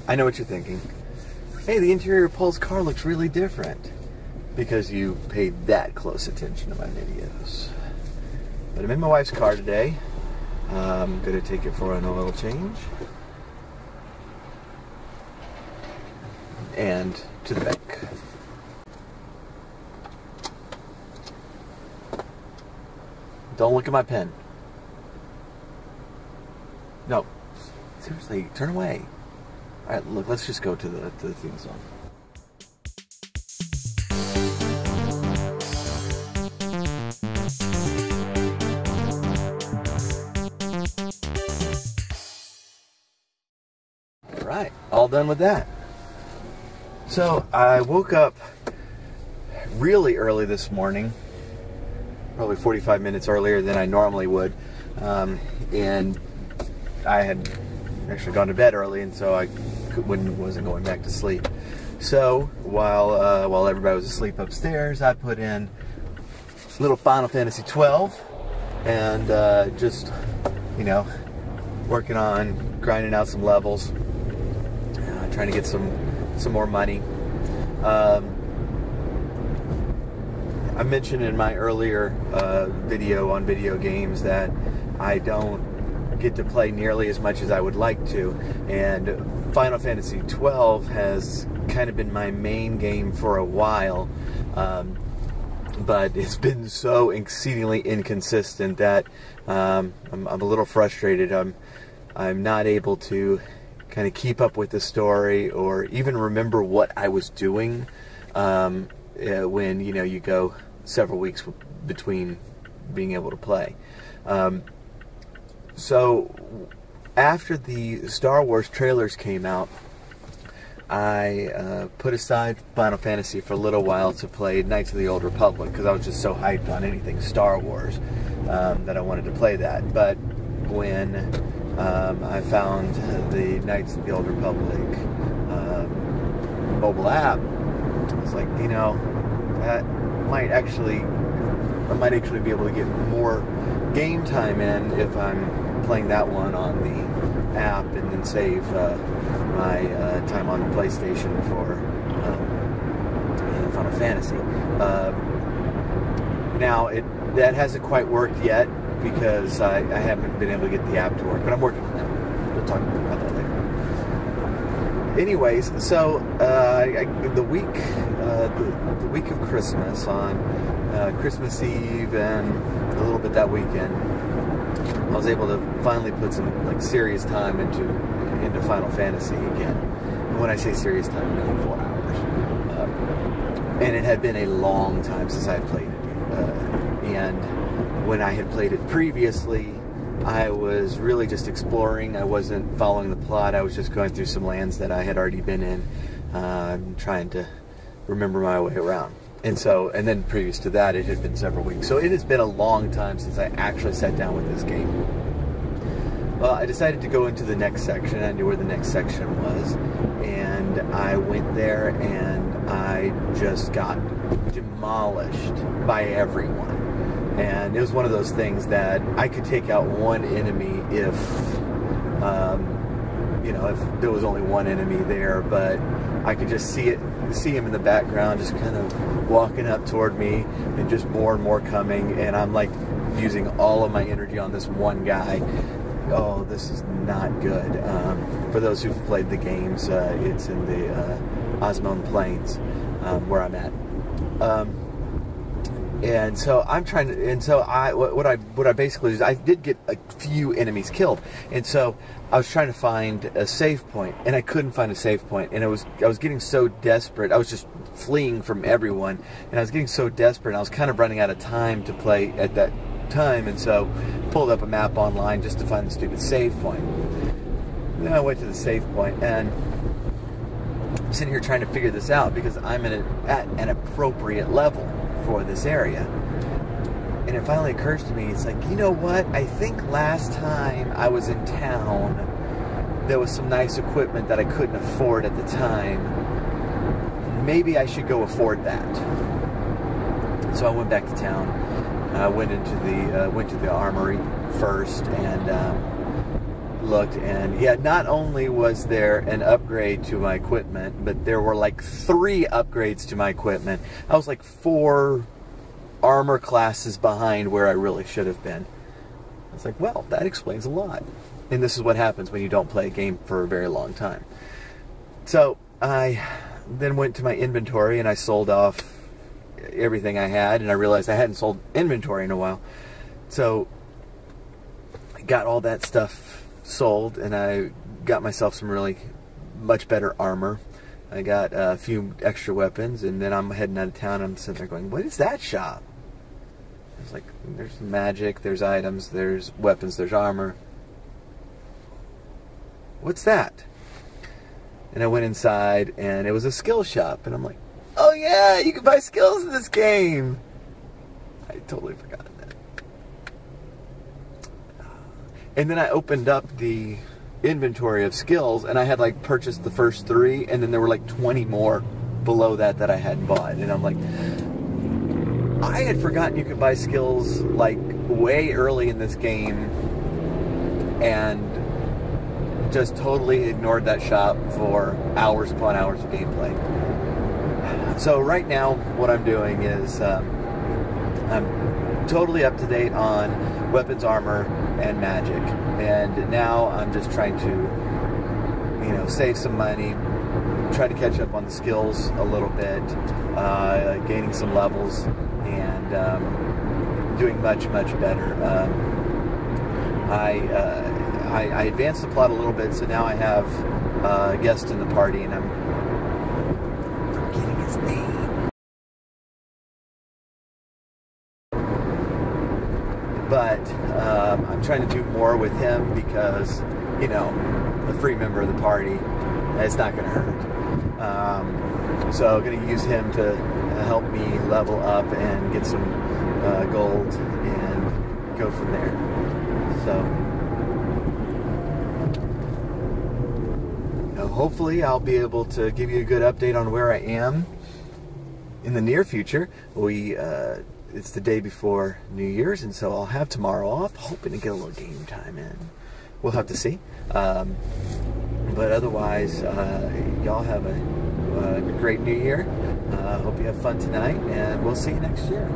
I know what you're thinking. Hey, the interior of Paul's car looks really different. Because you paid that close attention to my videos. But I'm in my wife's car today. I'm going to take it for an oil change. And to the bank. Don't look at my pen. No. Seriously, turn away. Alright, look, let's just go to the theme song. Alright, all done with that. So, I woke up really early this morning. Probably 45 minutes earlier than I normally would. And I had actually gone to bed early, and so I wasn't going back to sleep. So while everybody was asleep upstairs, I put in a little Final Fantasy XII, and just, you know, working on grinding out some levels, trying to get some more money. I mentioned in my earlier video on video games that I don't get to play nearly as much as I would like to, and Final Fantasy XII has kind of been my main game for a while, but it's been so exceedingly inconsistent that I'm a little frustrated. I'm not able to kind of keep up with the story or even remember what I was doing when, you know, you go several weeks between being able to play. So after the Star Wars trailers came out, I put aside Final Fantasy for a little while to play Knights of the Old Republic, because I was just so hyped on anything Star Wars that I wanted to play that. But when I found the Knights of the Old Republic mobile app, I was like, you know, that might actually, I might actually be able to get more game time in if I'm playing that one on the app, and then save my time on the PlayStation for Final Fantasy. Now, that hasn't quite worked yet because I haven't been able to get the app to work, but I'm working on that. We'll talk about that later. Anyways, so the week of Christmas, on Christmas Eve and a little bit that weekend, I was able to finally put some like serious time into Final Fantasy again. And when I say serious time, I mean 4 hours. And it had been a long time since I had played it. And when I had played it previously, I was really just exploring. I wasn't following the plot. I was just going through some lands that I had already been in, trying to remember my way around. And then previous to that, it had been several weeks. So it has been a long time since I actually sat down with this game. Well, I decided to go into the next section. I knew where the next section was. And I went there, and I just got demolished by everyone. And it was one of those things that I could take out one enemy if, you know, if there was only one enemy there, but I could just see him in the background, just kind of walking up toward me, and just more and more coming, and I'm like using all of my energy on this one guy. Oh, this is not good. For those who've played the games, it's in the Osmone Plains, where I'm at. And so I'm trying to, and so what I basically did, I did get a few enemies killed, and so I was trying to find a save point, and I couldn't find a save point, and I was getting so desperate. I was just fleeing from everyone, and I was getting so desperate, and I was kind of running out of time to play at that time, and so pulled up a map online just to find the stupid save point. Then I went to the save point, and I'm sitting here trying to figure this out because I'm at an appropriate level for this area. And it finally occurs to me, it's like, you know what, I think last time I was in town there was some nice equipment that I couldn't afford at the time. Maybe I should go afford that. So I went back to town. I went into the went to the armory first, and looked, and yeah, not only was there an upgrade to my equipment, but there were like 3 upgrades to my equipment. I was like 4 armor classes behind where I really should have been. I was like, well, that explains a lot. And this is what happens when you don't play a game for a very long time. So I then went to my inventory and I sold off everything I had, and I realized I hadn't sold inventory in a while. So I got all that stuff sold, and I got myself some really much better armor. I got a few extra weapons, and then I'm heading out of town. I'm sitting there going, what is that shop? It's like, there's magic, there's items, there's weapons, there's armor. What's that? And I went inside, and it was a skill shop, and I'm like, oh yeah, you can buy skills in this game. I totally forgot that. And then I opened up the inventory of skills, and I had like purchased the first 3, and then there were like 20 more below that that I hadn't bought. And I'm like, I had forgotten you could buy skills like way early in this game, and just totally ignored that shop for hours upon hours of gameplay. So right now what I'm doing is I'm totally up to date on weapons, armor, and magic, and now I'm just trying to, you know, save some money, try to catch up on the skills a little bit, gaining some levels, and doing much better. I advanced the plot a little bit, so now I have a guest in the party, and I'm forgetting his name. But I'm trying to do more with him because, you know, a free member of the party, it's not going to hurt. So I'm going to use him to help me level up and get some gold and go from there. So hopefully I'll be able to give you a good update on where I am in the near future. It's the day before New Year's, and so I'll have tomorrow off, hoping to get a little game time in. We'll have to see. But otherwise, y'all have a great New Year. Hope you have fun tonight, and we'll see you next year.